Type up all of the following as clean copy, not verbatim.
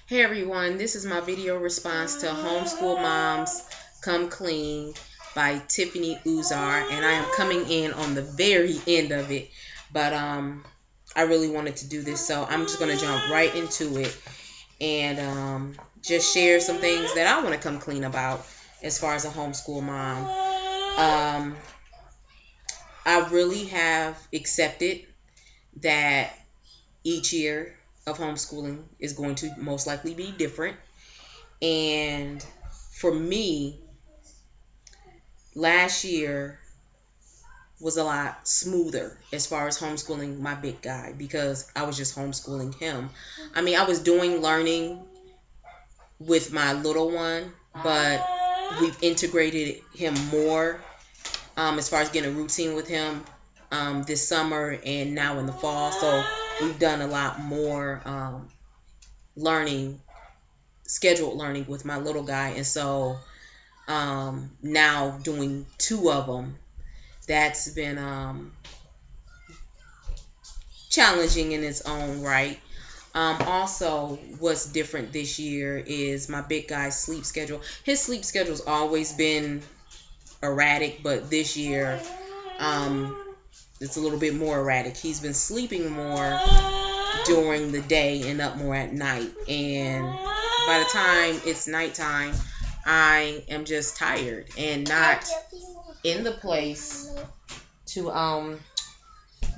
Hey everyone, this is my video response to Homeschool Moms Come Clean by Tiffany Uzar, and I am coming in on the very end of it, but I really wanted to do this, so I'm just going to jump right into it and just share some things that I want to come clean about as far as a homeschool mom. I really have accepted that each year of homeschooling is going to most likely be different. And for me, last year was a lot smoother as far as homeschooling my big guy because I was just homeschooling him. I mean, I was doing learning with my little one, but we've integrated him more as far as getting a routine with him this summer and now in the fall. So we've done a lot more learning, scheduled learning with my little guy. And so now doing two of them, that's been challenging in its own right. Also, what's different this year is my big guy's sleep schedule. His sleep schedule's always been erratic, but this year it's a little bit more erratic. He's been sleeping more during the day and up more at night, and by the time it's nighttime, I am just tired and not in the place to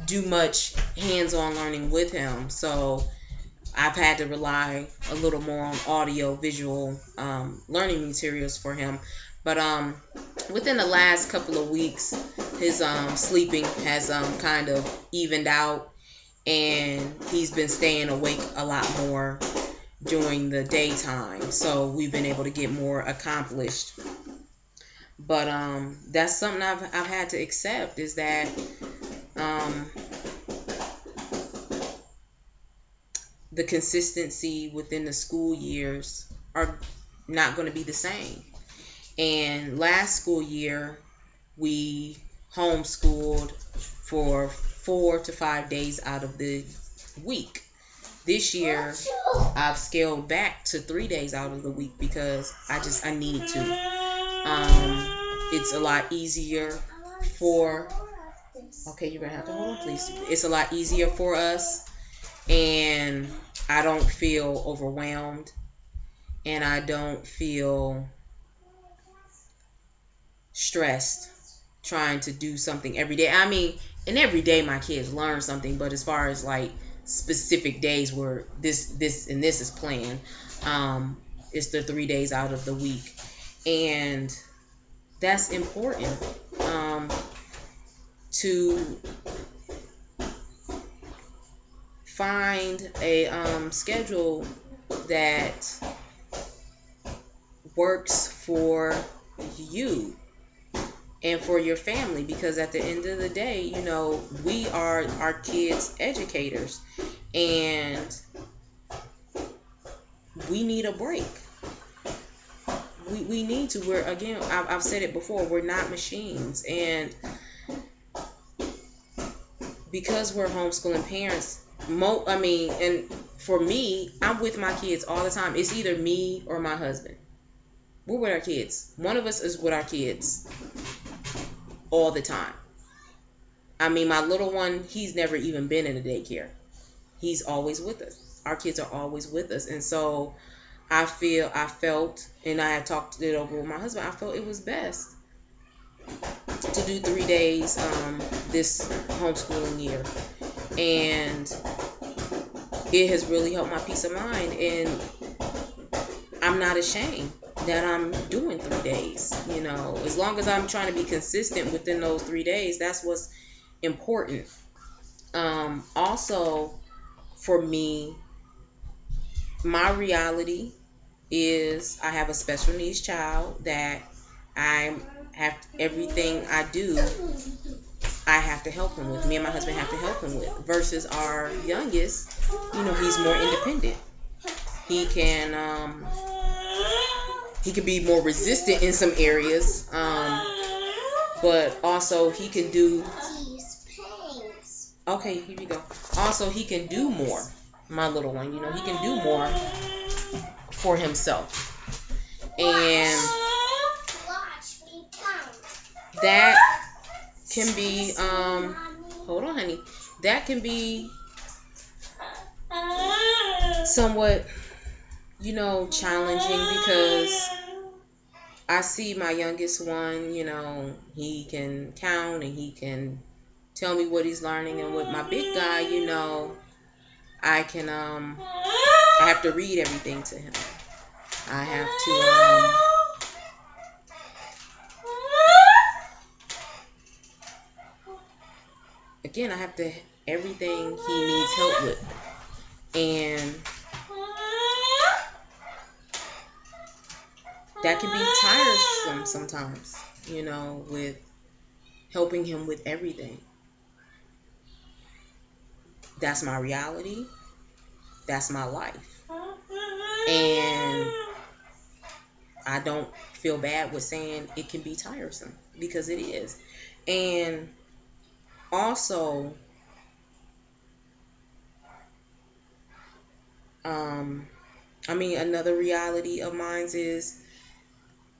do much hands-on learning with him. So I've had to rely a little more on audio visual learning materials for him. But within the last couple of weeks, his sleeping has kind of evened out, and he's been staying awake a lot more during the daytime. So we've been able to get more accomplished. But that's something I've had to accept, is that the consistency within the school years are not going to be the same. And last school year, we homeschooled for 4 to 5 days out of the week. This year, I've scaled back to 3 days out of the week because I need to. It's a lot easier for, okay, you're going to have to hold on, please. It's a lot easier for us, and I don't feel overwhelmed, and I don't feel stressed trying to do something every day. I mean, and every day my kids learn something, but as far as like specific days where this and this is planned, it's the 3 days out of the week. And that's important to find a schedule that works for you and for your family, because at the end of the day, you know, we are our kids' educators, and we need a break. We need to. We're, again, I've said it before, we're not machines. And because we're homeschooling parents, and for me, I'm with my kids all the time. It's either me or my husband. We're with our kids. One of us is with our kids all the time. I mean, my little one, he's never even been in a daycare. He's always with us. Our kids are always with us. And so I felt, and I had talked it over with my husband, I felt it was best to do 3 days this homeschooling year. And it has really helped my peace of mind. And I'm not ashamed that I'm doing 3 days. You know, as long as I'm trying to be consistent within those 3 days, that's what's important. Also, for me, my reality is I have a special needs child that everything I do, I have to help him with. Me and my husband have to help him with. Versus our youngest, you know, he's more independent. He can be more resistant in some areas, but also he can do. Okay, here you go. Also, he can do more. My little one, you know, he can do more for himself. And that can be, hold on, honey. That can be somewhat, challenging, because I see my youngest one, he can count and he can tell me what he's learning. And with my big guy, I can, I have to read everything to him. I have to, again, I have to, everything he needs help with. And that can be tiresome sometimes, with helping him with everything. That's my reality. That's my life. And I don't feel bad with saying it can be tiresome, because it is. And also, another reality of mine is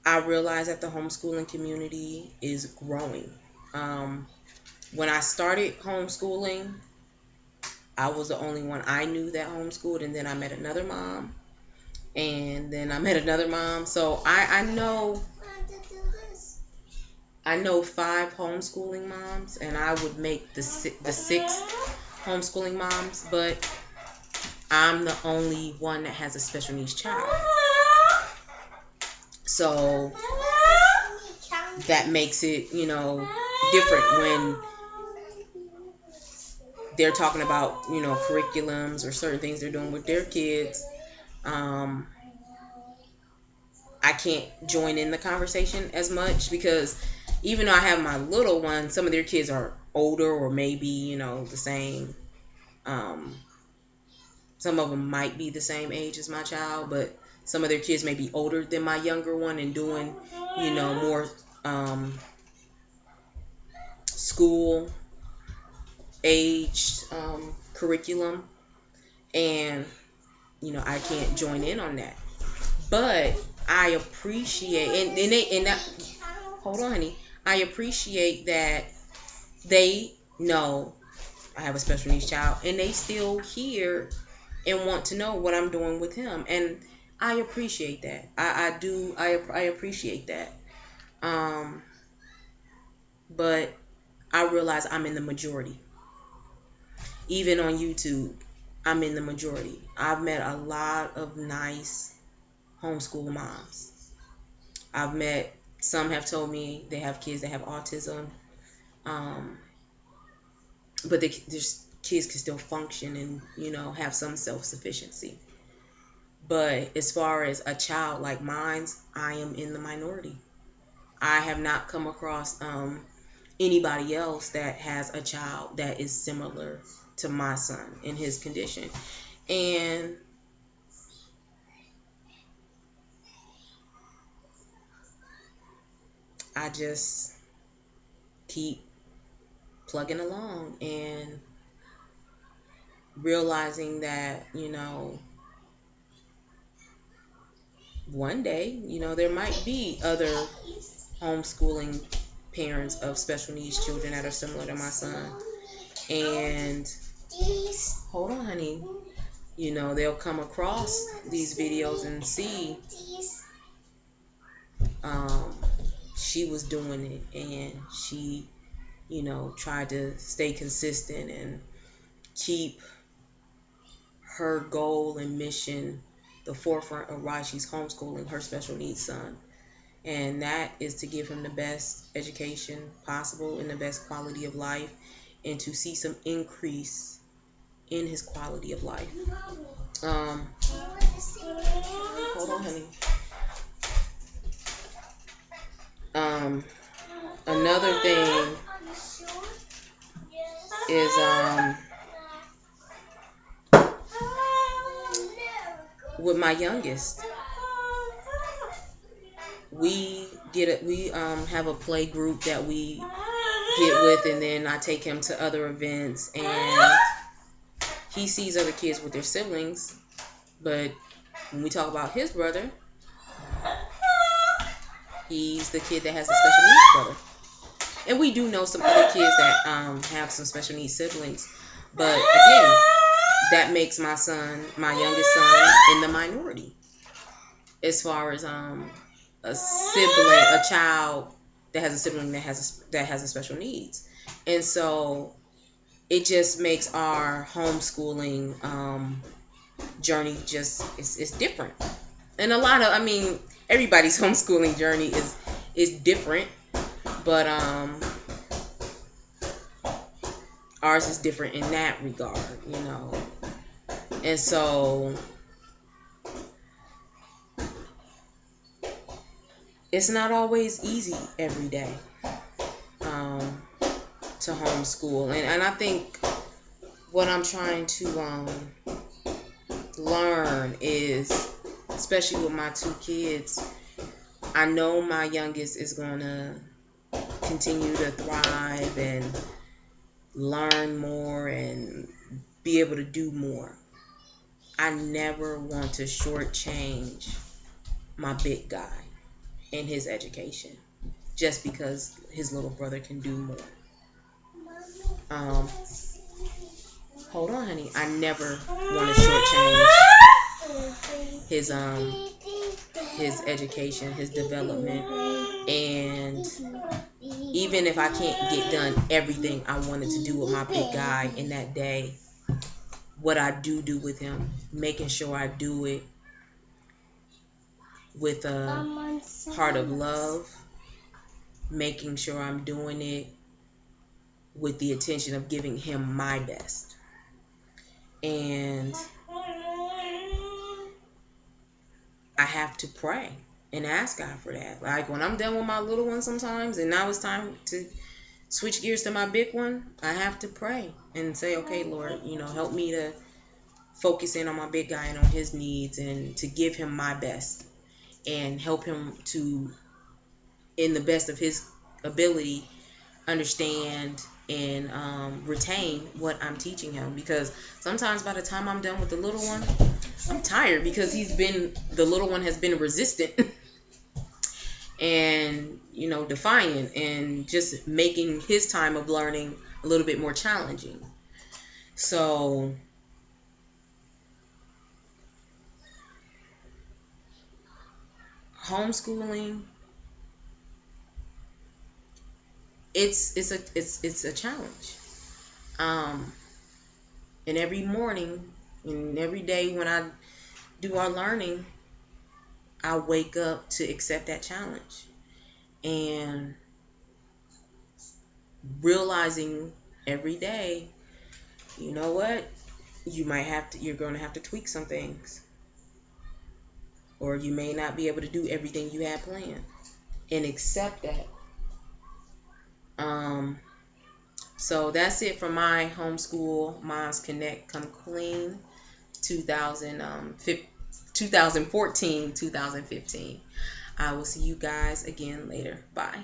I realize that the homeschooling community is growing. When I started homeschooling, I was the only one I knew that homeschooled, and then I met another mom, and then I met another mom. So I know 5 homeschooling moms, and I would make the 6th homeschooling moms, but I'm the only one that has a special needs child. So that makes it, different when they're talking about, curriculums or certain things they're doing with their kids. I can't join in the conversation as much, because even though I have my little one, some of their kids are older, or maybe, the same. Some of them might be the same age as my child, but some of their kids may be older than my younger one and doing, more school aged curriculum, and I can't join in on that. But I appreciate, and that, hold on, honey. I appreciate that they know I have a special needs child, and they still hear and want to know what I'm doing with him, and I appreciate that. I do. I appreciate that. But I realize I'm in the majority. Even on YouTube, I'm in the majority. I've met a lot of nice homeschool moms. Some have told me they have kids that have autism, but their kids can still function and, have some self-sufficiency. But as far as a child like mine, I am in the minority. I have not come across anybody else that has a child that is similar to my son in his condition. And I just keep plugging along and realizing that, one day, there might be other homeschooling parents of special needs children that are similar to my son. And hold on, honey. They'll come across these videos and see she was doing it, and she, tried to stay consistent and keep her goal and mission the forefront of why she's homeschooling her special needs son. And that is to give him the best education possible and the best quality of life, and to see some increase in his quality of life. Hold on, honey. Another thing is with my youngest, we have a play group that we get with, and then I take him to other events, and he sees other kids with their siblings, but When we talk about his brother, he's the kid that has a special needs brother. And we do know some other kids that have some special needs siblings. But again, that makes my son, my youngest son, in the minority as far as a sibling, a child that has a sibling that has a special needs. And so it just makes our homeschooling journey just it's different. And a lot of, I mean, everybody's homeschooling journey is different, but ours is different in that regard, you know. And so it's not always easy every day to homeschool. And I think what I'm trying to learn is, especially with my two kids, I know my youngest is going to continue to thrive and learn more and be able to do more. I never want to shortchange my big guy in his education just because his little brother can do more. Hold on, honey. I never want to shortchange his education, his development, and even if I can't get done everything I wanted to do with my big guy in that day, what I do with him, making sure I do it with a heart of love, making sure I'm doing it with the intention of giving him my best. And I have to pray and ask God for that. Like when I'm done with my little one sometimes and now it's time to switch gears to my big one, I have to pray and say, okay, Lord, you know, help me to focus in on my big guy and on his needs and to give him my best and help him to, in the best of his ability, understand and retain what I'm teaching him. Because sometimes by the time I'm done with the little one, I'm tired because the little one has been resistant and, you know, defiant and just making his time of learning a little bit more challenging. So homeschooling, it's a challenge. And every morning and every day when I do our learning, I wake up to accept that challenge and realizing every day, you know what, you're going to have to tweak some things, or you may not be able to do everything you had planned, and accept that. So that's it for my homeschool Moms Connect Come Clean 2014 2015. I will see you guys again later. Bye.